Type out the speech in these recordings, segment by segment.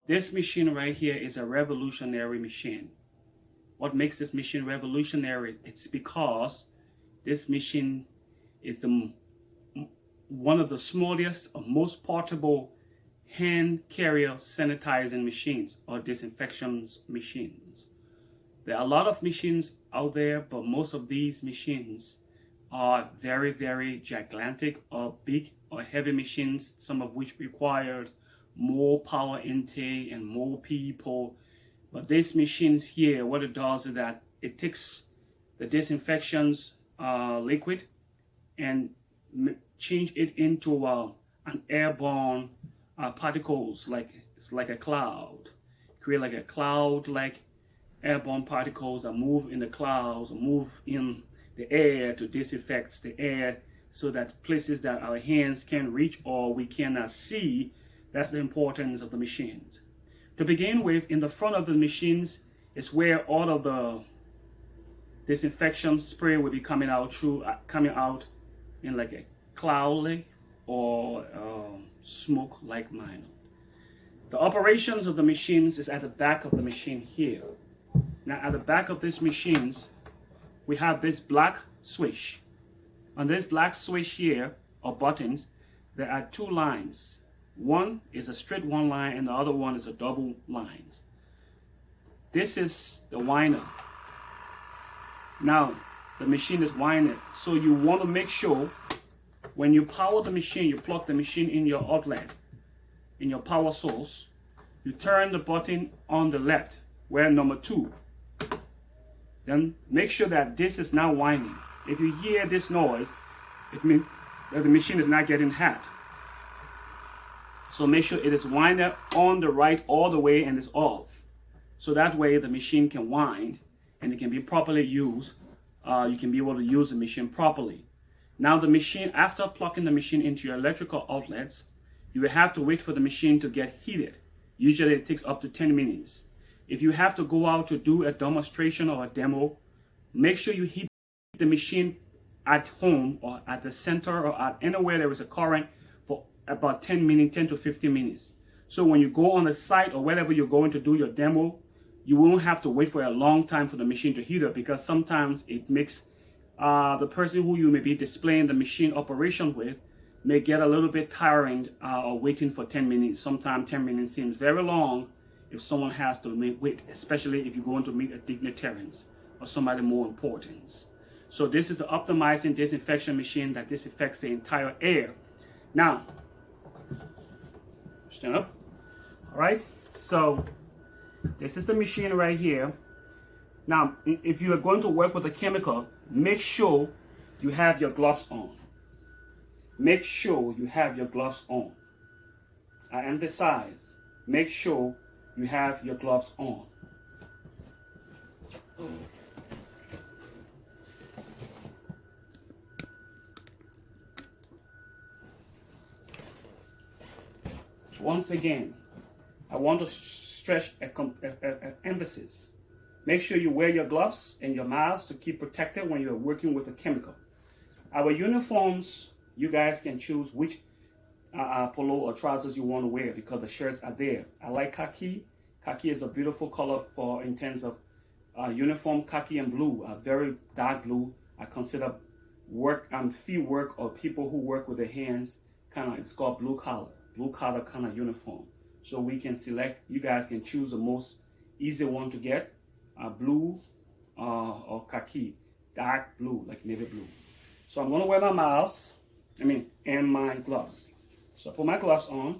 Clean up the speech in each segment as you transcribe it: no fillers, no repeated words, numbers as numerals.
This machine right here is a revolutionary machine. What makes this machine revolutionary? It's because this machine is one of the smallest, most portable hand carrier sanitizing machines or disinfection machines. There are a lot of machines out there, but most of these machines are very, very gigantic or big or heavy machines, some of which require more power intake and more people. But these machines here, what it does is that it takes the disinfections liquid and change it into an airborne particles, like it's like a cloud. Create like a cloud, like airborne particles that move in the clouds, move in the air to disinfect the air, so that places that our hands can't reach or we cannot see. That's the importance of the machines. To begin with, in the front of the machines is where all of the disinfection spray will be coming out in like a cloud or smoke like manner. The operations of the machines is at the back of the machine here. Now at the back of these machines, we have this black switch. On this black switch here, or buttons, there are two lines. One is a straight one line and the other one is a double lines. This is the winder. Now, the machine is winded. So you want to make sure when you power the machine, you plug the machine in your outlet, in your power source, you turn the button on the left, where number 2. Then make sure that this is now winding. If you hear this noise, it means that the machine is not getting hot. So make sure it is winded on the right all the way and is off. So that way the machine can wind and it can be properly used. You can be able to use the machine properly. Now the machine, after plugging the machine into your electrical outlets, you will have to wait for the machine to get heated. Usually it takes up to 10 minutes. If you have to go out to do a demonstration or a demo, make sure you heat the machine at home or at the center or at anywhere there is a current for about 10 minutes, 10 to 15 minutes. So when you go on the site or wherever you're going to do your demo, you won't have to wait for a long time for the machine to heat up, because sometimes it makes the person who you may be displaying the machine operation with may get a little bit tiring or waiting for 10 minutes. Sometimes 10 minutes seems very long if someone has to wait, especially if you're going to meet a dignitarian or somebody more important. So this is the optimizing disinfection machine that disinfects the entire air. Now, stand up. All right, so this is the machine right here. Now, if you are going to work with a chemical, make sure you have your gloves on. Make sure you have your gloves on. I emphasize, make sure you have your gloves on. Once again, I want to stress an emphasis. Make sure you wear your gloves and your mask to keep protected when you're working with a chemical. Our uniforms, you guys can choose which polo or trousers you want to wear because the shirts are there. I like khaki. Khaki is a beautiful color for in terms of uniform. Khaki and blue, very dark blue. I consider field work or people who work with their hands, it's called blue collar kind of uniform. So we can select, you guys can choose the most easy one to get, blue or khaki, dark blue, like navy blue. So I'm gonna wear my mask, and my gloves. So I put my gloves on.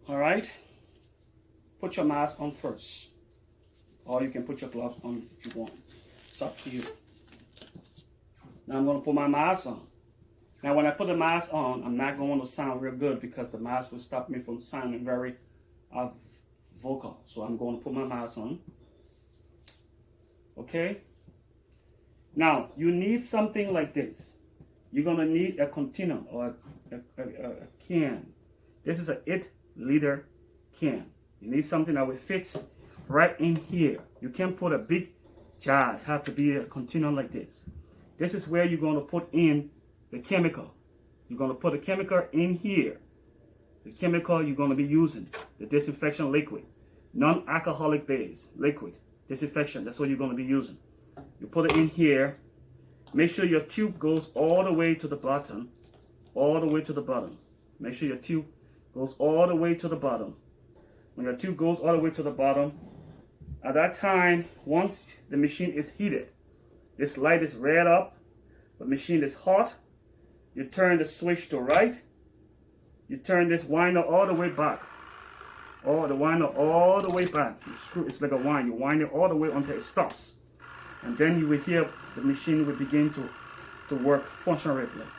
All right, put your mask on first, or you can put your gloves on if you want. It's up to you. Now I'm going to put my mask on. Now when I put the mask on, I'm not going to sound real good because the mask will stop me from sounding very vocal. So I'm going to put my mask on. Okay. Now you need something like this. You're going to need a container or a can. This is an 8-liter can. You need something that will fit right in here. You can't put a big jar. It has to be a container like this. This is where you're going to put in the chemical. You're going to put the chemical in here. The chemical you're going to be using, the disinfection liquid, non-alcoholic base liquid, disinfection. That's what you're going to be using. You put it in here. Make sure your tube goes all the way to the bottom, all the way to the bottom. Make sure your tube goes all the way to the bottom. When your tube goes all the way to the bottom, at that time, once the machine is heated, this light is red up, the machine is hot, you turn the switch to right, you turn this winder all the way back, or the winder all the way back. You screw, it's like a wind, you wind it all the way until it stops. And then you will hear the machine will begin to work, function regularly.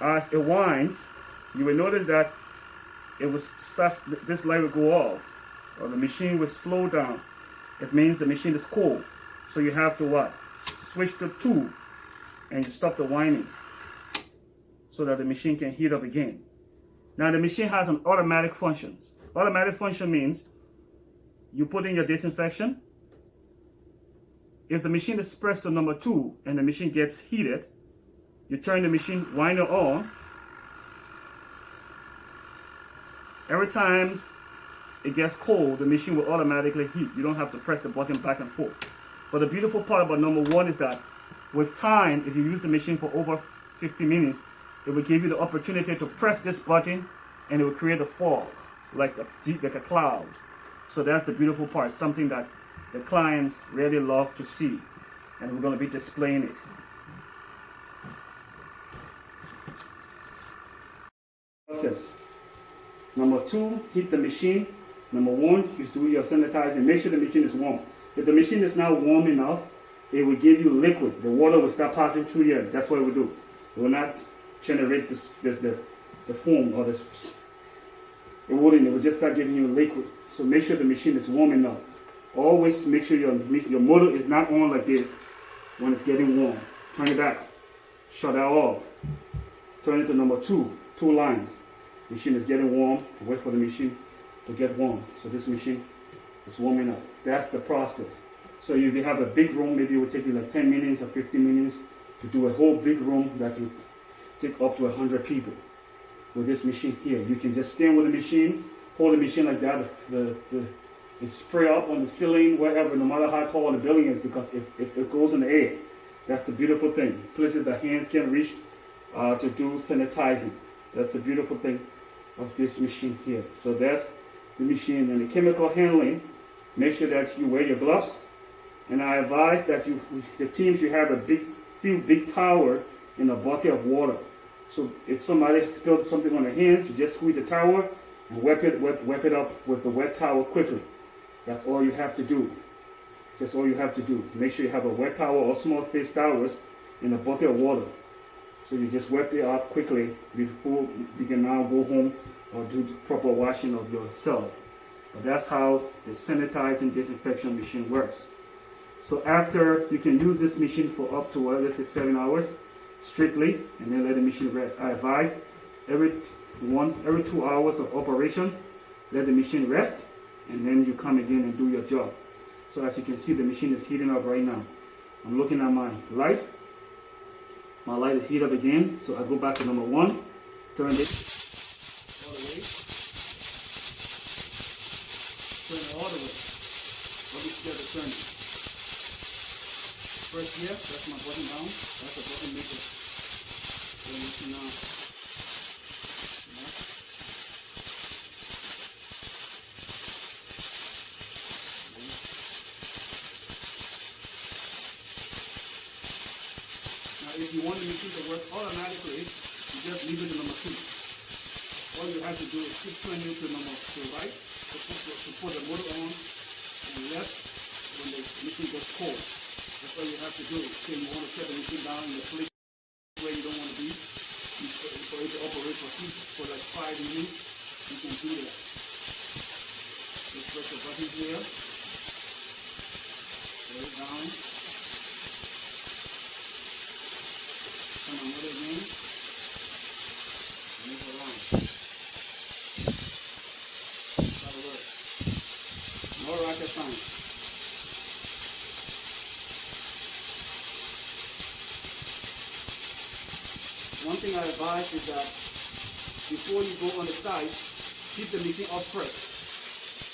As it winds, you will notice that this light will go off, or the machine will slow down. It means the machine is cold. So you have to what? Switch to 2 and you stop the winding so that the machine can heat up again. Now the machine has an automatic function. Automatic function means you put in your disinfection. If the machine is pressed to number 2 and the machine gets heated, you turn the machine winder on. Every time it gets cold, the machine will automatically heat. You don't have to press the button back and forth. But the beautiful part about number 1 is that with time, if you use the machine for over 50 minutes, it will give you the opportunity to press this button and it will create a fog, like a cloud. So that's the beautiful part, something that the clients really love to see. And we're going to be displaying it. Process. Number 2, heat the machine. Number 1, you do your sanitizing. Make sure the machine is warm. If the machine is not warm enough, it will give you liquid. The water will start passing through here. That's what it will do. It will not generate the foam or this. It wouldn't. It will just start giving you liquid. So make sure the machine is warm enough. Always make sure your motor is not on like this when it's getting warm. Turn it back. Shut that off. Turn it to number 2. 2 lines. Machine is getting warm. Wait for the machine to get warm. So this machine is warming up. That's the process. So if you have a big room, maybe it will take you like 10 minutes or 15 minutes to do a whole big room that will take up to 100 people. With this machine here, you can just stand with the machine, hold the machine like that. It spray up on the ceiling, wherever, no matter how tall the building is, because if it goes in the air, that's the beautiful thing. Places that hands can reach to do sanitizing. That's the beautiful thing of this machine here. So that's the machine. And the chemical handling, make sure that you wear your gloves. And I advise that the team should have a few big towel in a bucket of water. So if somebody spilled something on their hands, you just squeeze the towel and wipe it up with the wet towel quickly. That's all you have to do. That's all you have to do. Make sure you have a wet towel or small space towels in a bucket of water. So you just wipe it out quickly before you can now go home or do the proper washing of yourself. But that's how the sanitizing disinfection machine works. So after, you can use this machine for up to, let's say 7 hours strictly, and then let the machine rest. I advise every 2 hours of operations, let the machine rest, and then you come again and do your job. So as you can see, the machine is heating up right now. I'm looking at my light. My light is heated up again, so I go back to number 1, turn it all the way, turn it all the way. Don't be scared to turn it. First here, that's my button down. That's the button maker. So you can now. Now, if you want the machine to work automatically, you just leave it to number 2. All you have to do is keep turning it to right, to put the motor on, and left when the machine gets cold. That's all you have to do. So you want to set the machine down in the place where you don't want to be. For it to operate for like 5 minutes, you can do that. Just press the button here. Put it down. Turn on motor again. Move around. That's how it works. No rocket science. one thing I advise is that before you go on the side, keep the machine off first.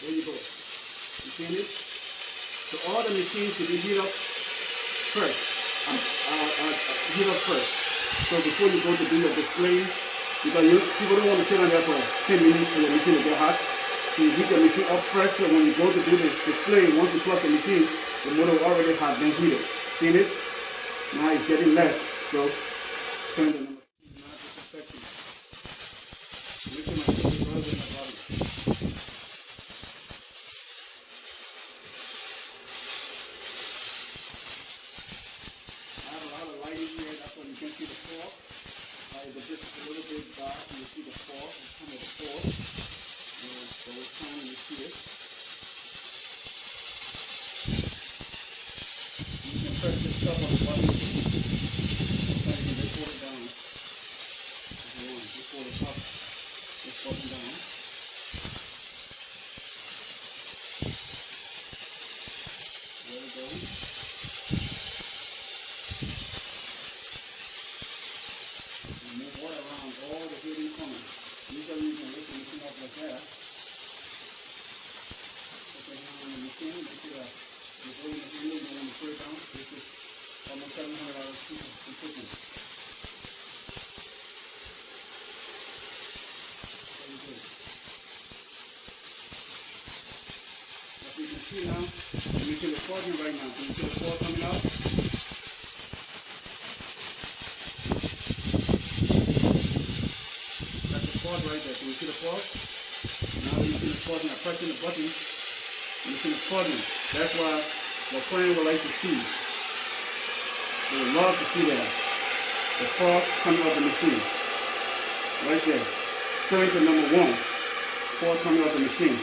There you go. You see it? So all the machines should be heat up first. Heat up first. So before you go to do your display, because people don't want to sit on there for 10 minutes for the machine to get hot. So you heat the machine up first, so when you go to do the display, once you plug the machine, the motor already has been heated. See it? Now it's getting less. So turn the number. Now disinfecting. Making my system rather than my body. I have a lot of lighting here, that's why you can see the fog. But this is a little bit dark, you see the fog, it's kind of the fog. So it's time to see it. You can press this stuff on the button. Sometimes you can just hold it down. If you want, just hold the top, this button down. There we go. Move water around all the heating corners. Usually you can lift the machine up like that. Put the hand on the machine, you see that the oil is in, you don't want to put it down. This is almost $700 equipment. Very good. As you can see now, the machine is forging right now. Can you see the fog coming out? Right there. Can you see the fog? Now you see the fog, now pressing the button, you see the fogging. That's why the client would like to see. They would love to see that. The fog coming off the machine. Right there. Turning to number 1. Fog coming off the machine.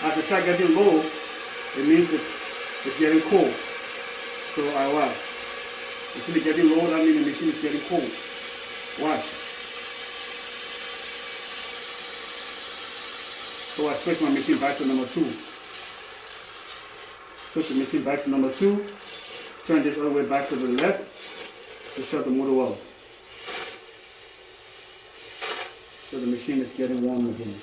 As it starts getting low, it means it's getting cold. So I watch. You see it getting low, that means the machine is getting cold. Watch. So I switch my machine back to number 2. Switch the machine back to number 2. Turn this all the way back to the left to shut the motor off. So the machine is getting warm again.